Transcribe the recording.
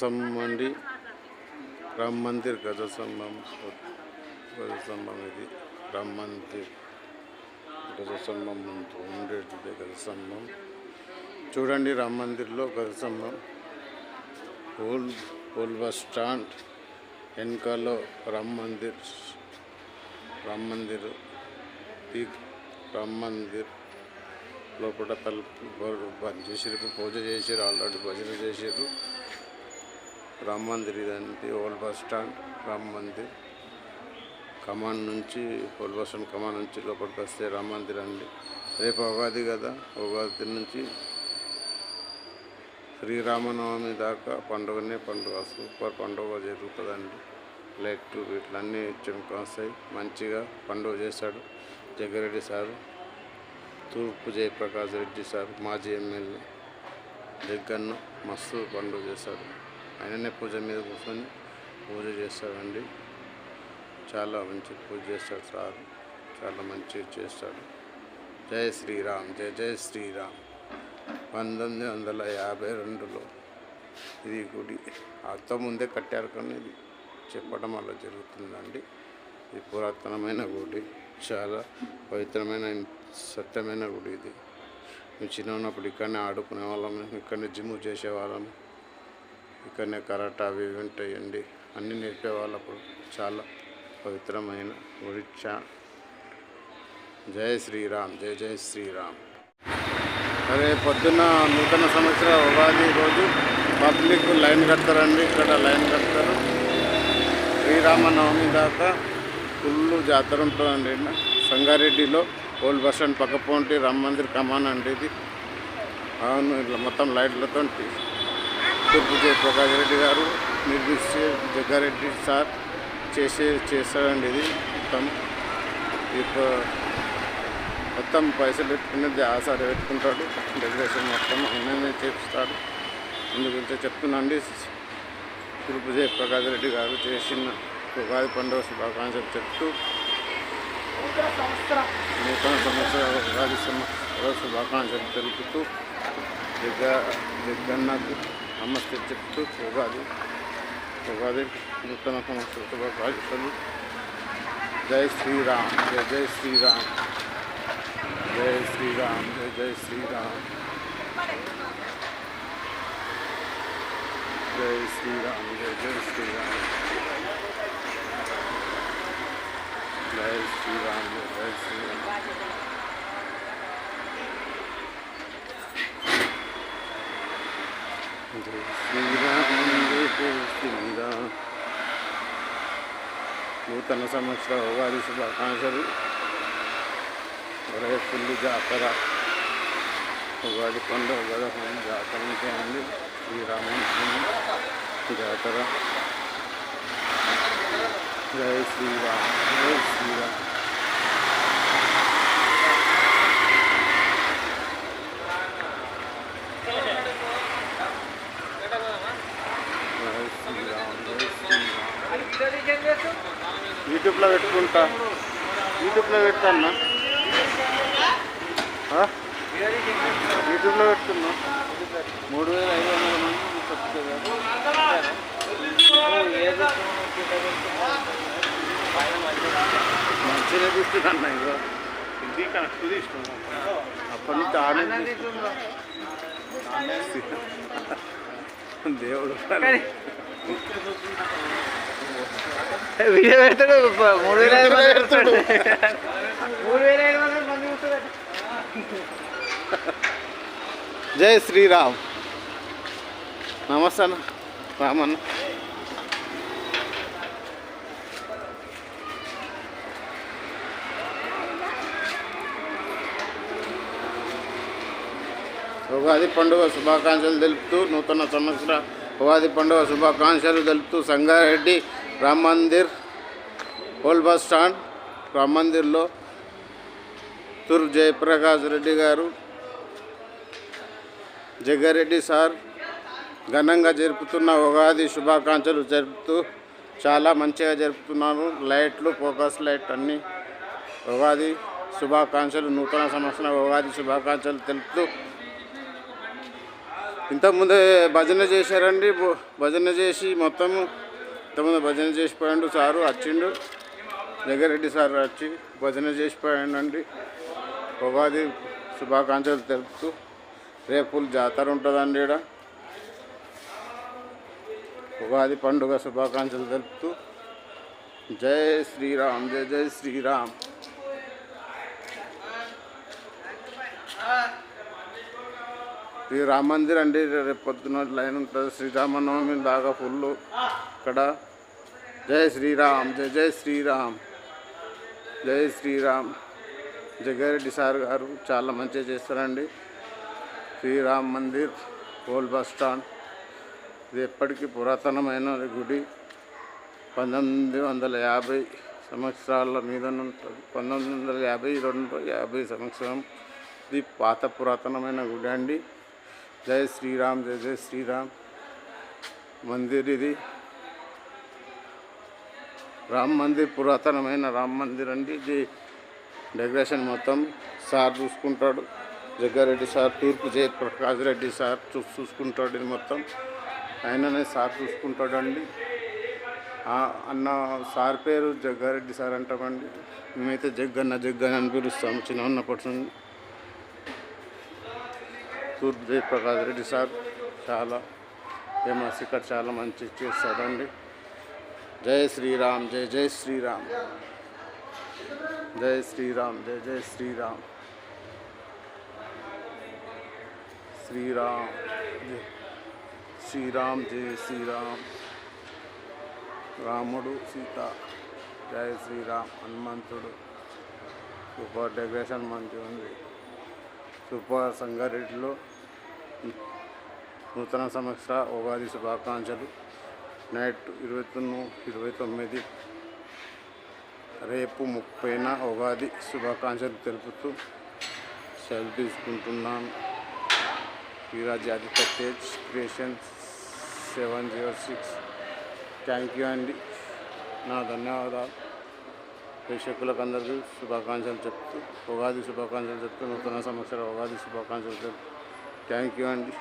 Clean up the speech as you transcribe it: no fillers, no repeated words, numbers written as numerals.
సంబండి రామ్ మందిర్ గజ స్తంభం ఇది రామ్ మందిర్ గజ స్తంభం ఉండేది గజ స్తంభం చూడండి. రామ్ మందిర్లో గజ స్తంభం ఓల్డ్ బస్ స్టాండ్ వెనకాలో రామ్ మందిర్ పీక్ రామ్ మందిర్ లోపల తలుపు బంద్ చేసిరు, పూజ చేసిరు, ఆల్రెడీ భజన చేసిరు. రామ్ మందిర్ ఇదండి old bus stand Ram Mandir. Kaman నుంచి ఓల్డ్ బస్ స్టాండ్ కమాన్ నుంచి లోపలికి వస్తే రామ్ మందిర్ అండి. రేపు ఉగాది కదా, ఉగాది నుంచి శ్రీరామనవమి దాకా పండుగనే పండుగ, సూపర్ పండుగ జరుగుతుందండి. లైట్లు వీటిలన్నీ చెమకాస్తాయి, మంచిగా పండుగ చేస్తాడు జగ్గారెడ్డి సారు. తూర్పు జయప్రకాష్ రెడ్డి సార్ మాజీ ఎమ్మెల్యే జగ్గన్న మస్తు పండుగ చేస్తాడు. ఆయననే పూజ మీద కూర్చొని పూజ చేస్తాడండి. చాలా మంచి పూజ చేస్తాడు సార్, చాలా మంచిగా చేస్తాడు. జై శ్రీరామ్, జై జై శ్రీరామ్. 1952లో ఇది గుడి అంతకుముందే కట్టారు, కానీ ఇది చెప్పడం వల్ల జరుగుతుందండి. ఇది పురాతనమైన గుడి, చాలా పవిత్రమైన సత్యమైన గుడి. ఇది మేము చిన్న ఉన్నప్పుడు ఇక్కడనే ఆడుకునే వాళ్ళము, ఇక్కడనే జిమ్ చేసేవాళ్ళము, ఇక్కడనే కరాటా అవి ఉంటాయండి, అన్నీ నేర్పేవాళ్ళు. అప్పుడు చాలా పవిత్రమైన గుడి. జై శ్రీరామ్, జై జై శ్రీరామ్. అదే పొద్దున్న నూతన సంవత్సర ఉగాది రోజు పబ్లిక్ లైన్ కడతారండి. ఇక్కడ లైన్ కడతారు. శ్రీరామనవమి దాకా ఫుల్ జాతర ఉంటుందండి. సంగారెడ్డిలో ఓల్డ్ బస్ స్టాండ్ పక్క పోంటి రామ్ మందిర్ కమాన్ అండి ఇది. అవును, ఇట్లా మొత్తం లైట్లతో తూర్పు జయప్రకాష్ రెడ్డి గారు నిర్మించే జగ్గారెడ్డి సార్ చేస్తాడండి. ఇది మొత్తం పైసలు పెట్టుకునేది ఆ సార్ పెట్టుకుంటాడు. డెకరేషన్ మొత్తం ఆయననే చేపిస్తాడు. అందుగురించి చెప్తున్నాండి. తూర్పు జయప్రకాష్ రెడ్డి గారు చేసిన ఉగాది పండుగ శుభాకాంక్షలు చెప్తూ నూతన సంవత్సర ఉగాది శుభాకాంక్షలు తెలుపుతూ జగ్గన్నకు నమస్తే చెప్తూ ఉగాది నూతన సంవత్సర శుభాకాంక్షలు. జై శ్రీరామ్, జై జై శ్రీరామ్, జై శ్రీరామ్, జై జై శ్రీరామ్, జై శ్రీరామ్, జై జై శ్రీరామ్, జై శ్రీరామ్, జై జై శ్రీరామ్. జై శ్రీరామ్, జై జై శ్రీరామ్. నూతన సంవత్సర ఉగాది శుభాకాంక్షలు. ఫుల్ జాతర, ఉగాది పండుగ కదా, జాతర ఉంటాయండి. శ్రీరామనవమి జాతర. జై శ్రీరామ్, జై శ్రీరామ్. యూట్యూబ్లో పెట్టుకుంటా, యూట్యూబ్లో పెడతాన్నా, యూట్యూబ్లో పెడుతున్నా. 3500 మంది మంచిగా తీసుకున్నా. ఇగో ఇది కరెక్ట్ తీసుకున్నా. అప్పటి నుంచి ఆనంద దేవుడు వీడియో పెడతాడు. 3500 మంది కూర్చోబెట్టాడు. జై శ్రీరామ్. నమస్తే అన్న, రామన్న. ఉగాది పండుగ శుభాకాంక్షలు తెలుపుతూ నూతన సంవత్సర ఉగాది పండుగ శుభాకాంక్షలు తెలుపుతూ Sangareddy Ram Mandir old bus stand Ram మందిర్లో తూర్పు జయప్రకాష్ రెడ్డి గారు జగ్గారెడ్డి సార్ ఘనంగా జరుపుతున్న ఉగాది శుభాకాంక్షలు జరుపుతూ చాలా మంచిగా జరుపుతున్నారు. లైట్లు, ఫోకస్ లైట్ అన్నీ. ఉగాది శుభాకాంక్షలు, నూతన సంవత్సరం ఉగాది శుభాకాంక్షలు తెలుపుతూ ఇంతకుముందే భజన చేశారండి. భజన చేసి మొత్తము ఇంతకుముందు భజన చేసిపోయాడు సారు వచ్చిండు. జగ్గారెడ్డి సార్ వచ్చి భజన చేసిపోయాడండి. ఉగాది శుభాకాంక్షలు తెలుపుతూ రేపు జాతర ఉంటుందండి. ఇక్కడ ఉగాది పండుగ శుభాకాంక్షలు తెలుపుతూ జై శ్రీరామ్, జై జై శ్రీరామ్. ఇది రామ మందిర్ అండి. రేపు పొద్దున లైన్ ఉంటుంది. శ్రీరామనవమి దాకా ఫుల్ ఇక్కడ. జై శ్రీరామ్, జై జై శ్రీరామ్, జై శ్రీరామ్. జగ్గారెడ్డి సార్ గారు చాలా మంచిగా చేస్తారండి. Sriram Mandir old bus stand. ఇది ఎప్పటికీ పురాతనమైన గుడి. 1950 సంవత్సరాల మీద ఉంటుంది. 1952 సంవత్సరం. ఇది పాత పురాతనమైన గుడి అండి. జై శ్రీరామ్, జై జై శ్రీరామ్ మందిర్. ఇది రామ్ మందిర్, పురాతనమైన రామ్ మందిర్ అండి. ఇది డెకరేషన్ మొత్తం సార్ చూసుకుంటాడు. జగ్గారెడ్డి సార్, తూర్పు జయప్రకాష్ రెడ్డి సార్ చూసుకుంటాడు. ఇది మొత్తం ఆయననే సార్ చూసుకుంటాడండి. అన్న సార్ పేరు జగ్గారెడ్డి సార్ అంటామండి. మేమైతే జగ్గన్న అని పిలుస్తాము చిన్న ఉన్నప్పటి నుండి. తూర్పు జయప్రకాష్ రెడ్డి సార్ చాలా ఫేమస్. ఇక్కడ చాలా మంచి చేస్తాడండి. జై శ్రీరామ్, జై జై శ్రీరామ్, జై శ్రీరామ్, జై జై శ్రీరామ్. శ్రీరామ్, శ్రీరామ్, జై శ్రీరామ్. రాముడు, సీత, జై శ్రీరామ్. హనుమంతుడు. సూపర్ డెకరేషన్ మంచిగా ఉంది. సూపర్. సంగారెడ్డిలో నూతన సంవత్సర ఉగాది శుభాకాంక్షలు. నైట్ 29 రేపు 30న ఉగాది శుభాకాంక్షలు తెలుపుతూ సెలవు తీసుకుంటున్నాను. వీరాజాదిత్య తేజ్ క్రియేషన్స్ 706. థ్యాంక్ యూ అండి. నా ధన్యవాదాలు. ప్రేక్షకులకు అందరికీ శుభాకాంక్షలు చెప్తూ, ఉగాది శుభాకాంక్షలు చెప్తూ, నూతన సంవత్సర ఉగాది శుభాకాంక్షలు చెప్తూ థ్యాంక్ యూ అండి.